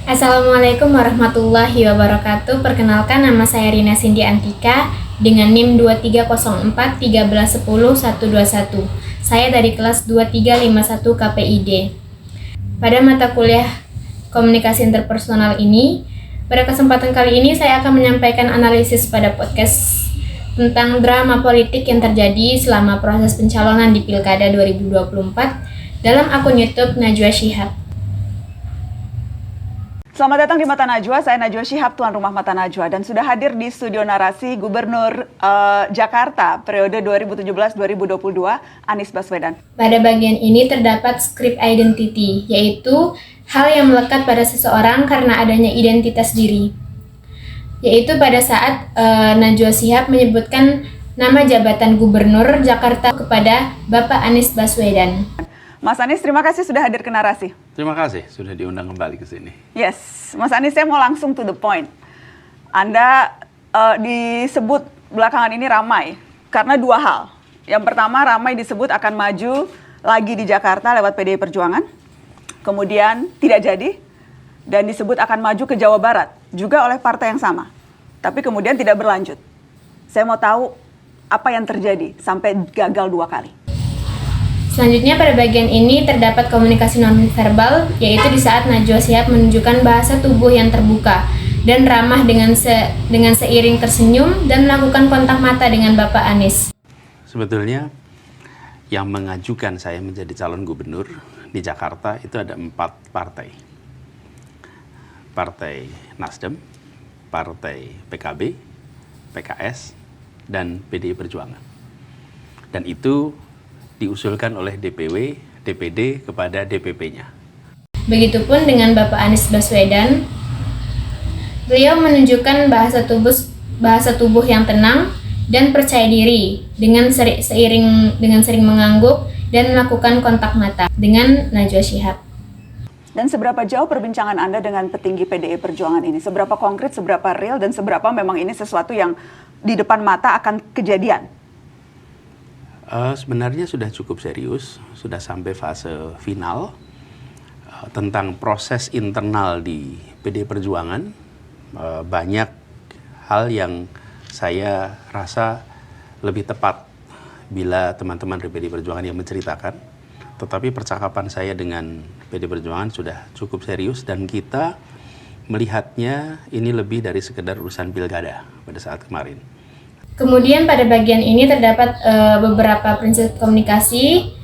Assalamualaikum warahmatullahi wabarakatuh. Perkenalkan, nama saya Rina Cindy Antika dengan NIM 2304 1310 121. Saya dari kelas 2351 KPID. Pada mata kuliah komunikasi interpersonal ini, pada kesempatan kali ini saya akan menyampaikan analisis pada podcast tentang drama politik yang terjadi selama proses pencalonan di Pilkada 2024 dalam akun YouTube Najwa Shihab. Selamat datang di Mata Najwa, saya Najwa Shihab, tuan rumah Mata Najwa, dan sudah hadir di studio narasi Gubernur Jakarta periode 2017-2022, Anies Baswedan. Pada bagian ini terdapat script identity, yaitu hal yang melekat pada seseorang karena adanya identitas diri. Yaitu pada saat Najwa Shihab menyebutkan nama jabatan Gubernur Jakarta kepada Bapak Anies Baswedan. Mas Anies, terima kasih sudah hadir ke narasi. Terima kasih sudah diundang kembali ke sini. Yes, Mas Anies, saya mau langsung to the point. Anda disebut belakangan ini ramai karena dua hal. Yang pertama, ramai disebut akan maju lagi di Jakarta lewat PDI Perjuangan. Kemudian tidak jadi dan disebut akan maju ke Jawa Barat juga oleh partai yang sama. Tapi kemudian tidak berlanjut. Saya mau tahu apa yang terjadi sampai gagal dua kali. Selanjutnya pada bagian ini terdapat komunikasi nonverbal, yaitu di saat Najwa Shihab menunjukkan bahasa tubuh yang terbuka dan ramah dengan seiring tersenyum dan melakukan kontak mata dengan Bapak Anies. Sebetulnya yang mengajukan saya menjadi calon gubernur di Jakarta itu ada 4 partai. Partai Nasdem, Partai PKB, PKS, dan PDI Perjuangan. Dan itu diusulkan oleh DPW, DPD kepada DPP-nya. Begitupun dengan Bapak Anies Baswedan, beliau menunjukkan bahasa tubuh yang tenang dan percaya diri dengan sering mengangguk dan melakukan kontak mata dengan Najwa Shihab. Dan seberapa jauh perbincangan Anda dengan petinggi PDI Perjuangan ini? Seberapa konkret, seberapa real, dan seberapa memang ini sesuatu yang di depan mata akan kejadian? Sebenarnya sudah cukup serius, sudah sampai fase final tentang proses internal di PDI Perjuangan. Banyak hal yang saya rasa lebih tepat bila teman-teman dari PDI Perjuangan yang menceritakan. Tetapi percakapan saya dengan PDI Perjuangan sudah cukup serius dan kita melihatnya ini lebih dari sekedar urusan pilkada pada saat kemarin. Kemudian pada bagian ini terdapat beberapa prinsip komunikasi,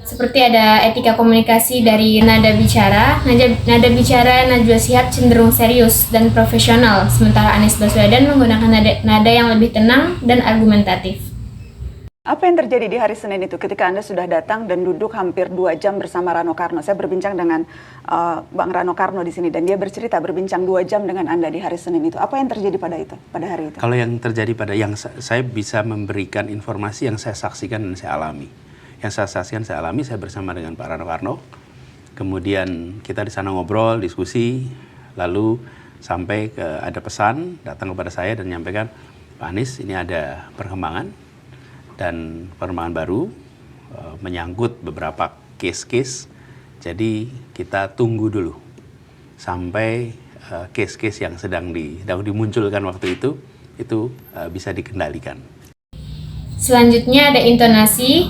seperti ada etika komunikasi dari nada bicara. Nada bicara Najwa Shihab cenderung serius dan profesional, sementara Anies Baswedan menggunakan nada yang lebih tenang dan argumentatif. Apa yang terjadi di hari Senin itu ketika Anda sudah datang dan duduk hampir 2 jam bersama Rano Karno? Saya berbincang dengan Bang Rano Karno di sini dan dia bercerita berbincang 2 jam dengan Anda di hari Senin itu. Apa yang terjadi pada hari itu? Kalau yang terjadi pada saya bisa memberikan informasi yang saya saksikan dan saya alami. Yang saya saksikan saya alami, saya bersama dengan Pak Rano Karno. Kemudian kita di sana ngobrol, diskusi, lalu sampai ada pesan datang kepada saya dan menyampaikan, Pak Anies ini ada perkembangan. Dan perkembangan baru menyangkut beberapa case-case, jadi kita tunggu dulu sampai case-case yang sedang dimunculkan waktu itu bisa dikendalikan. Selanjutnya ada intonasi.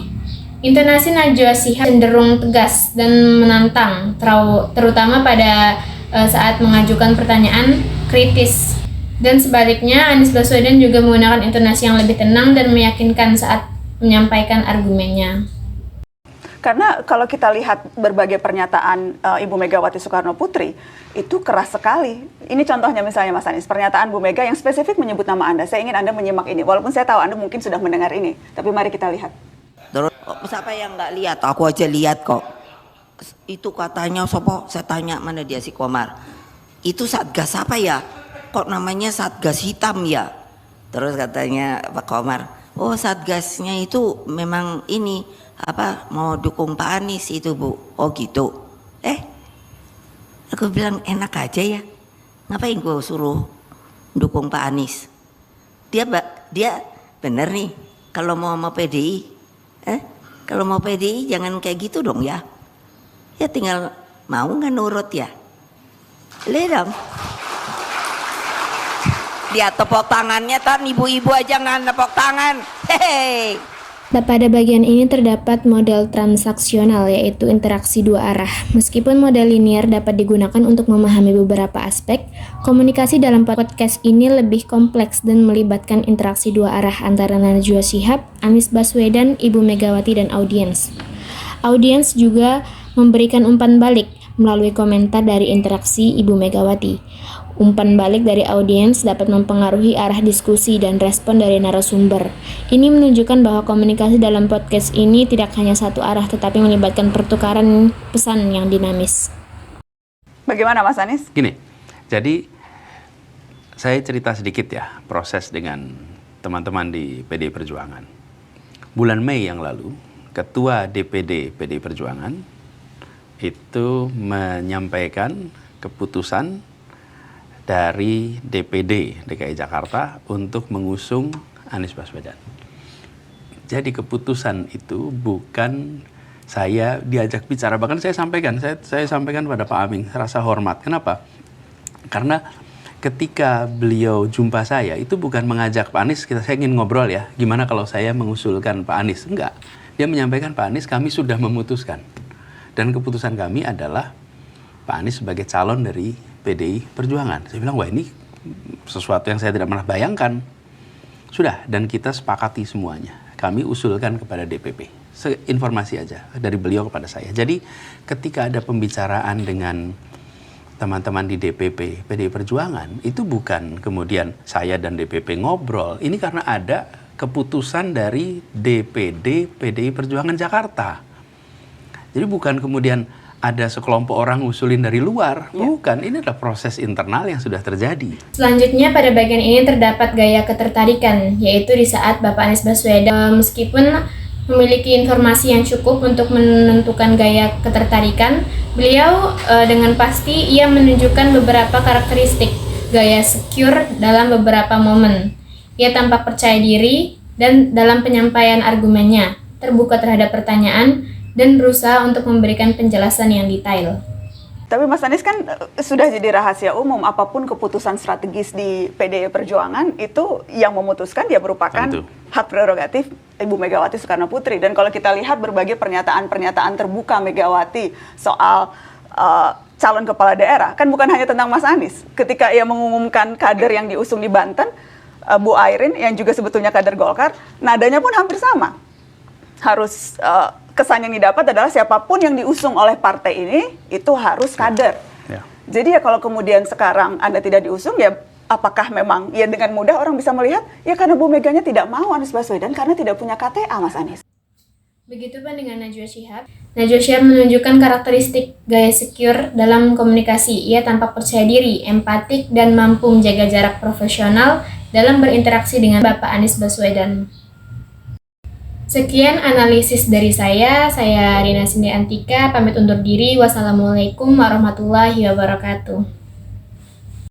Intonasi Najwa Shihab cenderung tegas dan menantang, terutama pada saat mengajukan pertanyaan kritis. Dan sebaliknya, Anies Baswedan juga menggunakan intonasi yang lebih tenang dan meyakinkan saat menyampaikan argumennya. Karena kalau kita lihat berbagai pernyataan Ibu Megawati Soekarno Putri, itu keras sekali. Ini contohnya misalnya Mas Anies, pernyataan Bu Mega yang spesifik menyebut nama Anda. Saya ingin Anda menyimak ini, walaupun saya tahu Anda mungkin sudah mendengar ini. Tapi mari kita lihat. Terus siapa yang nggak lihat? Aku aja lihat kok. Itu katanya sopo, saya tanya mana dia si Komar. Itu Satgas apa ya? Kok namanya Satgas hitam ya? Terus katanya Pak Komar, oh Satgasnya itu memang ini mau dukung Pak Anies itu Bu. Oh gitu. Aku bilang enak aja ya. Ngapain gue suruh dukung Pak Anies? Dia bener nih kalau mau PDI. Kalau mau PDI jangan kayak gitu dong ya. Ya tinggal mau nggak nurut ya. Lihat dong. Lihat tepuk tangannya, tan ibu-ibu aja nggak nepuk tangan. Hehehe. Pada bagian ini terdapat model transaksional, yaitu interaksi dua arah. Meskipun model linear dapat digunakan untuk memahami beberapa aspek, komunikasi dalam podcast ini lebih kompleks dan melibatkan interaksi dua arah antara Najwa Shihab, Anies Baswedan, Ibu Megawati, dan audiens. Audiens juga memberikan umpan balik melalui komentar dari interaksi Ibu Megawati. Umpan balik dari audiens dapat mempengaruhi arah diskusi dan respon dari narasumber. Ini menunjukkan bahwa komunikasi dalam podcast ini tidak hanya satu arah, tetapi melibatkan pertukaran pesan yang dinamis. Bagaimana Mas Anies? Gini, jadi saya cerita sedikit ya proses dengan teman-teman di PDI Perjuangan. Bulan Mei yang lalu, Ketua DPD PDI Perjuangan itu menyampaikan keputusan dari DPD DKI Jakarta untuk mengusung Anies Baswedan. Jadi keputusan itu bukan saya diajak bicara, bahkan saya sampaikan pada Pak Amin rasa hormat. Kenapa? Karena ketika beliau jumpa saya itu bukan mengajak Pak Anies, saya ingin ngobrol ya, gimana kalau saya mengusulkan Pak Anies? Enggak. Dia menyampaikan, Pak Anies, kami sudah memutuskan. Dan keputusan kami adalah Pak Anies sebagai calon dari PDI Perjuangan. Saya bilang, wah ini sesuatu yang saya tidak pernah bayangkan. Sudah, dan kita sepakati semuanya. Kami usulkan kepada DPP. Informasi aja dari beliau kepada saya. Jadi ketika ada pembicaraan dengan teman-teman di DPP PDI Perjuangan, itu bukan kemudian saya dan DPP ngobrol. Ini karena ada keputusan dari DPD PDI Perjuangan Jakarta. Jadi bukan kemudian ada sekelompok orang usulin dari luar, bukan. Ini adalah proses internal yang sudah terjadi. Selanjutnya pada bagian ini terdapat gaya ketertarikan, yaitu di saat Bapak Anies Baswedan meskipun memiliki informasi yang cukup untuk menentukan gaya ketertarikan, beliau dengan pasti ia menunjukkan beberapa karakteristik gaya secure dalam beberapa momen. Ia tampak percaya diri dan dalam penyampaian argumennya, terbuka terhadap pertanyaan, dan berusaha untuk memberikan penjelasan yang detail. Tapi Mas Anies kan sudah jadi rahasia umum, apapun keputusan strategis di PDI Perjuangan itu yang memutuskan dia merupakan hak prerogatif Ibu Megawati Soekarno Putri. Dan kalau kita lihat berbagai pernyataan-pernyataan terbuka Megawati soal calon kepala daerah, kan bukan hanya tentang Mas Anies. Ketika ia mengumumkan kader yang diusung di Banten, Bu Airin yang juga sebetulnya kader Golkar, nadanya pun hampir sama. Harus kesan yang didapat adalah siapapun yang diusung oleh partai ini itu harus kader. Jadi ya kalau kemudian sekarang Anda tidak diusung, ya apakah memang ya dengan mudah orang bisa melihat ya karena Bu Meganya tidak mau Anies Baswedan karena tidak punya KTA, Mas Anies. Begitu pun dengan Najwa Shihab. Najwa Shihab menunjukkan karakteristik gaya secure dalam komunikasi. Ia tampak percaya diri, empatik, dan mampu menjaga jarak profesional dalam berinteraksi dengan Bapak Anies Baswedan. Sekian analisis dari saya Rina Cindy Antika, pamit undur diri. Wassalamualaikum warahmatullahi wabarakatuh.